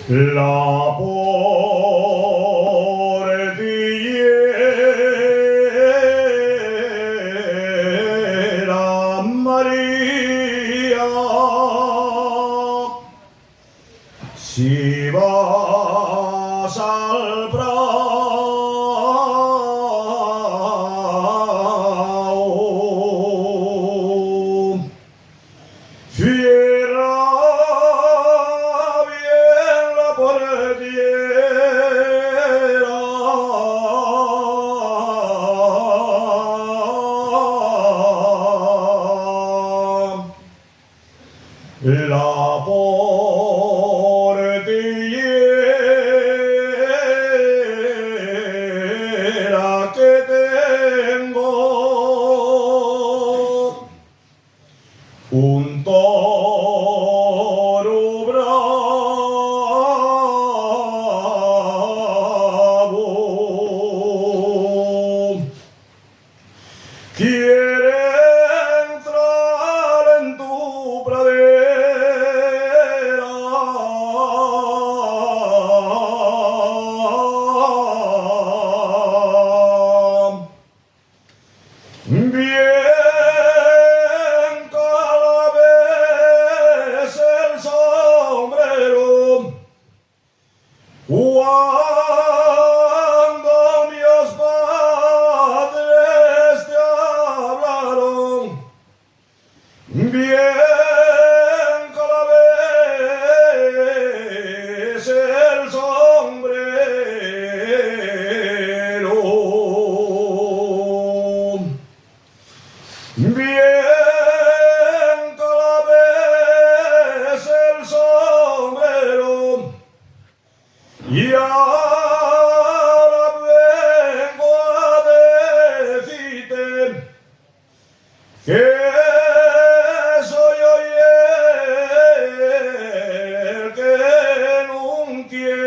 La portillera María, si vas al prado, cierra bien la portillera, la portillera que tengo, un toro bravo, quiere entrar en tu pradera, bien cada vez el sombrero, cuando mis padres te hablaron, bien cada vez el sombrero, bien cada vez el sombrero, y ahora vengo a decirte que soy hoy el que nunca